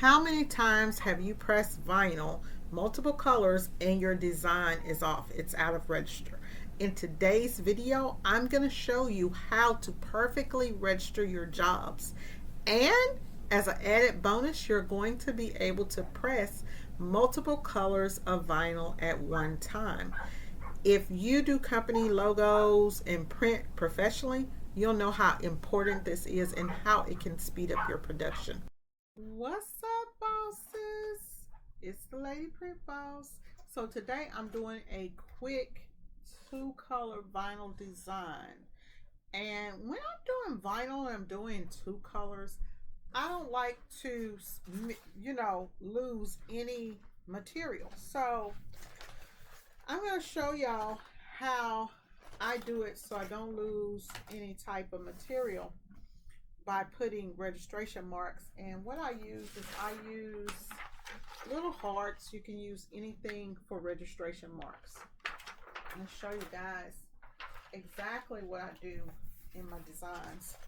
How many times have you pressed vinyl, multiple colors, and your design is off? It's out of register. In today's video, I'm going to show you how to perfectly register your jobs. And as an added bonus, you're going to be able to press multiple colors of vinyl at one time. If you do company logos and print professionally, you'll know how important this is and how it can speed up your production. What's up, bosses? It's the Lady Print Boss. So today I'm doing a quick two-color vinyl design. And when I'm doing vinyl and I'm doing two colors, I don't like to, lose any material. So I'm going to show y'all how I do it so I don't lose any type of material by putting registration marks. And what I use is I use little hearts. You can use anything for registration marks. I'm going to show you guys exactly what I do in my designs.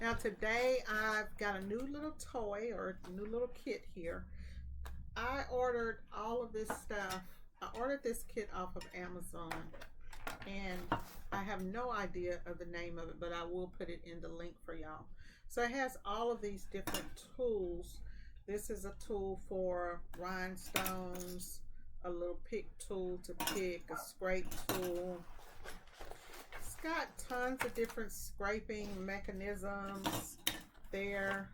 Now today I've got a new little toy or a new little kit here. I ordered all of this stuff. I ordered this kit off of Amazon, and I have no idea of the name of it, but I will put it in the link for y'all. So it has all of these different tools. This is a tool for rhinestones, a little pick tool to pick, a scrape tool. It's got tons of different scraping mechanisms there.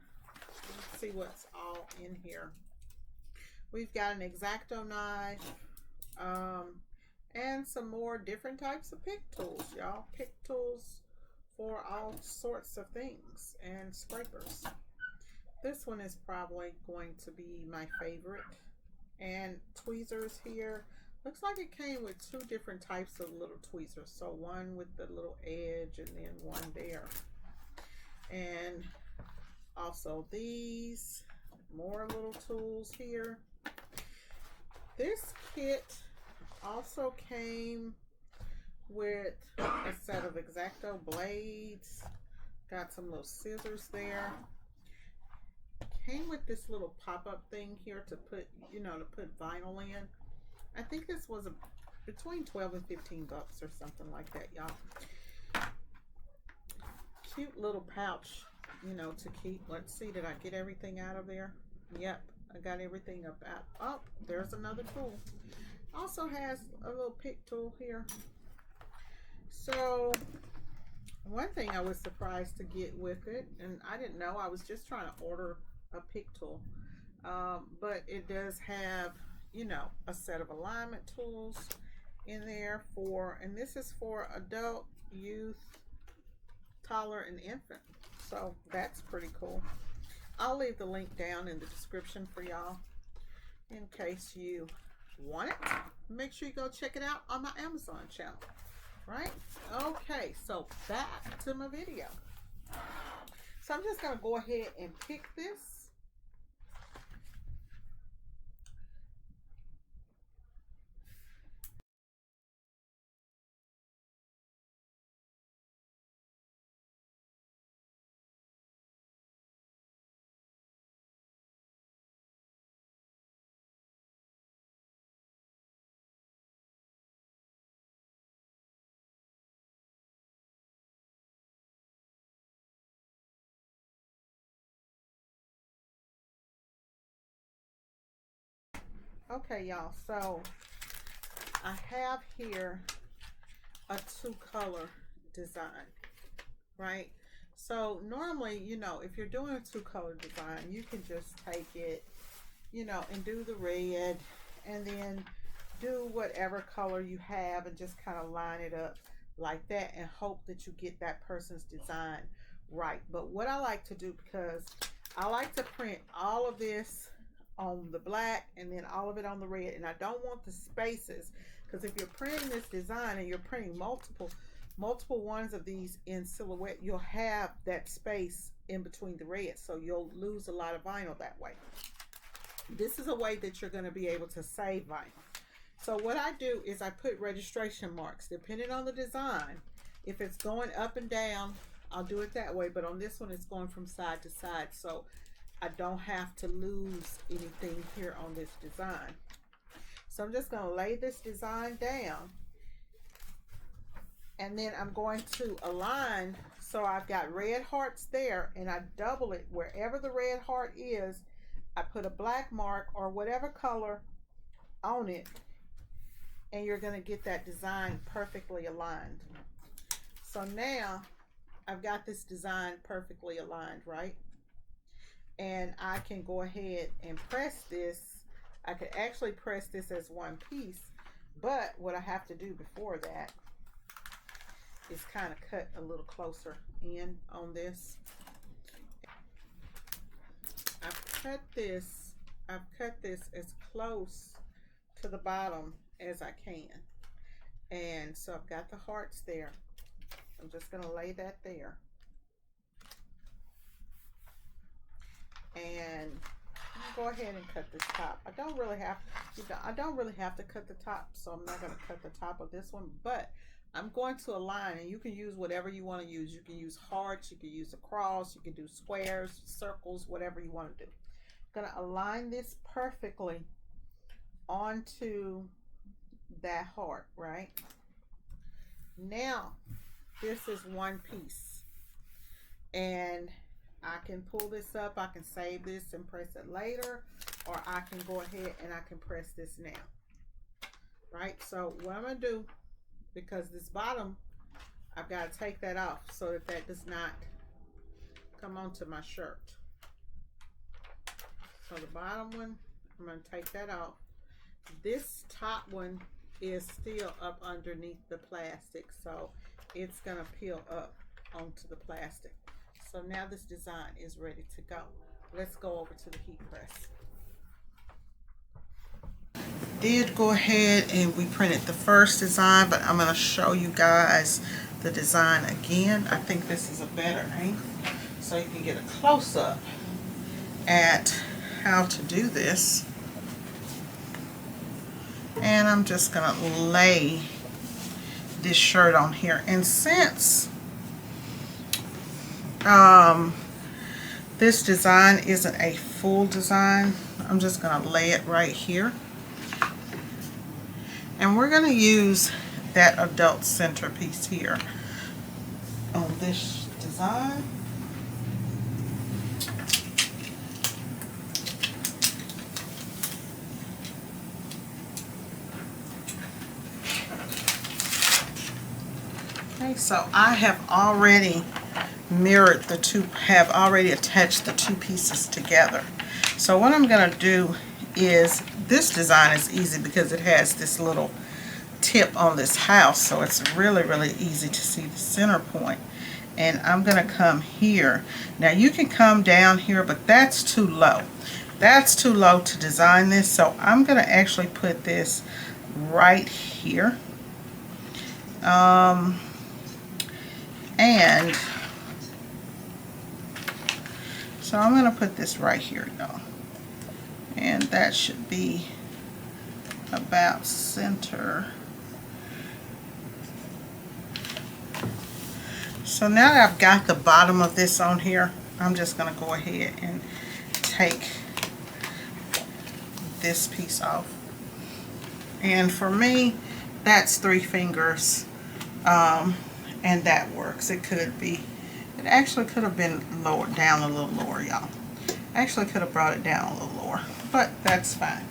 Let's see what's all in here. We've got an X-Acto knife, and some more different types of pick tools, y'all. Pick tools for all sorts of things, and scrapers. This one is probably going to be my favorite. And tweezers here. Looks like it came with two different types of little tweezers. So one with the little edge and then one there. And also these, more little tools here. This kit also came with a set of X-Acto blades. Got some little scissors there. Came with this little pop-up thing here to put, to put vinyl in. I think this was between 12 and 15 bucks or something like that, y'all. Cute little pouch, to keep. Let's see, did I get everything out of there? Yep, I got everything up out. Oh, there's another tool. Also has a little pick tool here. So one thing I was surprised to get with it, and I didn't know, I was just trying to order a pick tool, but it does have, a set of alignment tools in there and this is for adult, youth, toddler, and infant. So that's pretty cool. I'll leave the link down in the description for y'all in case you want it. Make sure you go check it out on my Amazon channel. Right? Okay, so back to my video. So I'm just going to go ahead and pick this. Okay, y'all, so I have here a two-color design, right? So normally, if you're doing a two-color design, you can just take it, and do the red and then do whatever color you have and just kind of line it up like that and hope that you get that person's design right. But what I like to do, because I like to print all of this on the black and then all of it on the red, and I don't want the spaces, because if you're printing this design and you're printing multiple ones of these in silhouette, you'll have that space in between the red, so you'll lose a lot of vinyl that way. This is a way that you're going to be able to save vinyl. So what I do is I put registration marks depending on the design. If it's going up and down, I'll do it that way, but on this one it's going from side to side. So I don't have to lose anything here on this design. So I'm just going to lay this design down, and then I'm going to align. So I've got red hearts there, and I double it wherever the red heart is. I put a black mark or whatever color on it, and you're going to get that design perfectly aligned. So now I've got this design perfectly aligned, right? And I can go ahead and press this. I could actually press this as one piece, but what I have to do before that is kind of cut a little closer in on this. I've cut this as close to the bottom as I can. And so I've got the hearts there. I'm just going to lay that there. And go ahead and cut this top. I don't really have to cut the top, so I'm not going to cut the top of this one, but I'm going to align, and you can use whatever you want to use. You can use hearts, you can use a cross, you can do squares, circles, whatever you want to do. I'm going to align this perfectly onto that heart, right? Now, this is one piece, and I can pull this up, I can save this and press it later, or I can go ahead and I can press this now, right? So what I'm going to do, because this bottom, I've got to take that off so that that does not come onto my shirt. So the bottom one, I'm going to take that off. This top one is still up underneath the plastic, so it's going to peel up onto the plastic. So now this design is ready to go. Let's go over to the heat press. Did go ahead and we printed the first design, but I'm going to show you guys the design again. I think this is a better angle so you can get a close-up at how to do this. And I'm just going to lay this shirt on here, and since this design isn't a full design, I'm just going to lay it right here, and we're going to use that adult centerpiece here on this design. Okay, so I have already mirrored the two, have already attached the two pieces together. So what I'm going to do is, this design is easy because it has this little tip on this house, so it's really easy to see the center point. And I'm going to come here. Now you can come down here, but that's too low. That's too low to design this, so I'm going to actually put this right here. And so I'm going to put this right here, y'all. And that should be about center. So now that I've got the bottom of this on here, I'm just going to go ahead and take this piece off. And for me, that's 3 fingers. And that works. It could be, it actually could have been lowered down a little lower, y'all. Actually could have brought it down a little lower, but that's fine.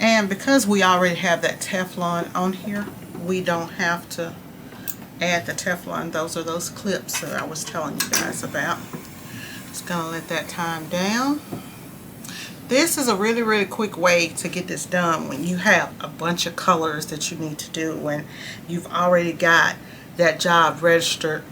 And because we already have that Teflon on here, we don't have to add the Teflon. Those are those clips that I was telling you guys about. Just gonna let that time down. This is a really quick way to get this done when you have a bunch of colors that you need to do, when you've already got that job registered,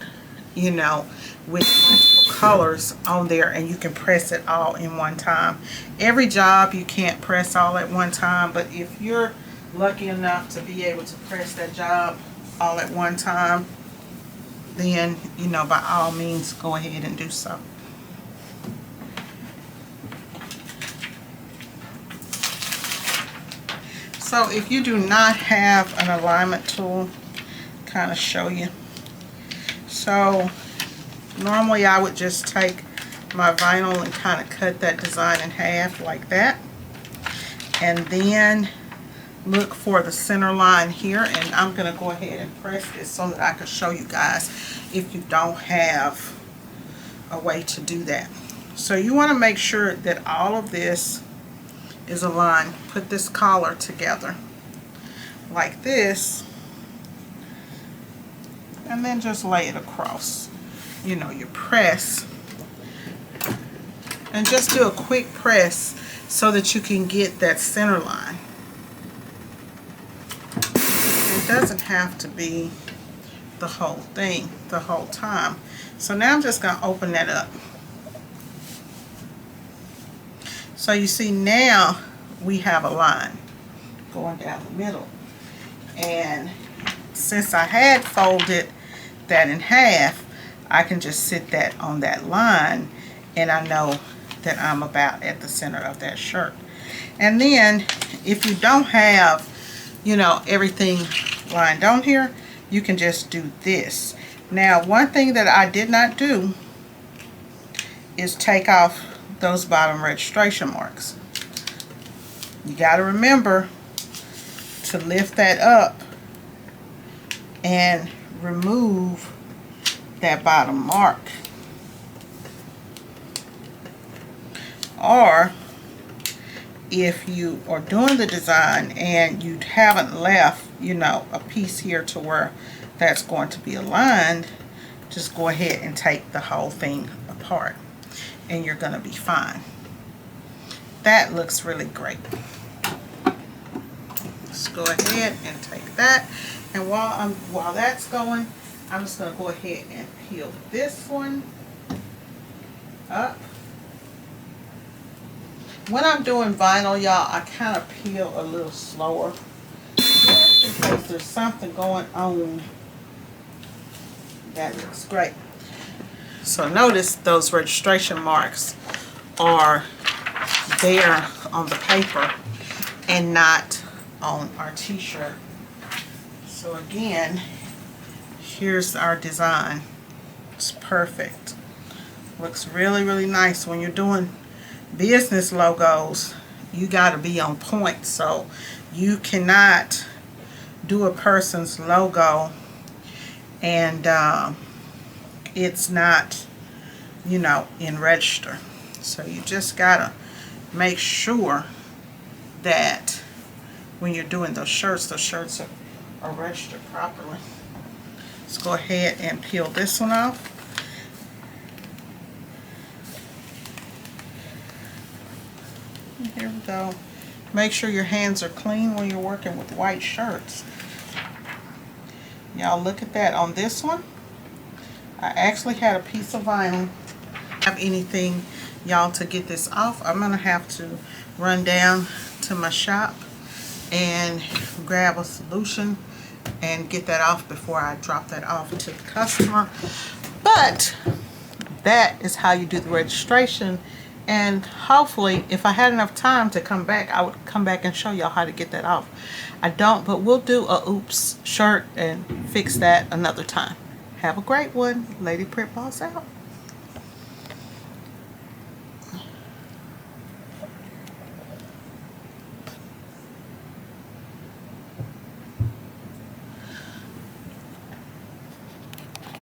you know, with multiple colors on there, and you can press it all in one time. Every job you can't press all at one time, but if you're lucky enough to be able to press that job all at one time, then, you know, by all means go ahead and do so. So if you do not have an alignment tool, kind of show you. So normally I would just take my vinyl and kind of cut that design in half like that. And then look for the center line here, and I'm going to go ahead and press this so that I can show you guys if you don't have a way to do that. So you want to make sure that all of this is aligned. Put this collar together like this, and then just lay it across. You know, you press, and just do a quick press so that you can get that center line. It doesn't have to be the whole thing the whole time. So now I'm just going to open that up. So you see now we have a line going down the middle. And since I had folded that in half, I can just sit that on that line, and I know that I'm about at the center of that shirt. And then if you don't have, you know, everything lined on here, you can just do this. Now, one thing that I did not do is take off those bottom registration marks. You got to remember to lift that up and remove that bottom mark. Or if you are doing the design and you haven't left, you know, a piece here to where that's going to be aligned, just go ahead and take the whole thing apart and you're going to be fine. That looks really great. Let's go ahead and take that, and while that's going, I'm just going to go ahead and peel this one up. When I'm doing vinyl, y'all, I kind of peel a little slower just in case there's something going on. That looks great. So notice those registration marks are there on the paper and not on our t-shirt. So again, here's our design. It's perfect. Looks really, really nice. When you're doing business logos, you got to be on point. So you cannot do a person's logo and it's not, you know, in register. So you just gotta make sure that when you're doing those shirts are registered properly. Let's go ahead and peel this one off. Here we go. Make sure your hands are clean when you're working with white shirts. Y'all look at that. On this one, I actually had a piece of vinyl. Have anything, y'all, to get this off? I'm gonna have to run down to my shop and grab a solution and get that off before I drop that off to the customer. But that is how you do the registration, and hopefully if I had enough time to come back, I would come back and show y'all how to get that off. I don't, but we'll do a oops shirt and fix that another time. Have a great one. Lady PrintBoss out.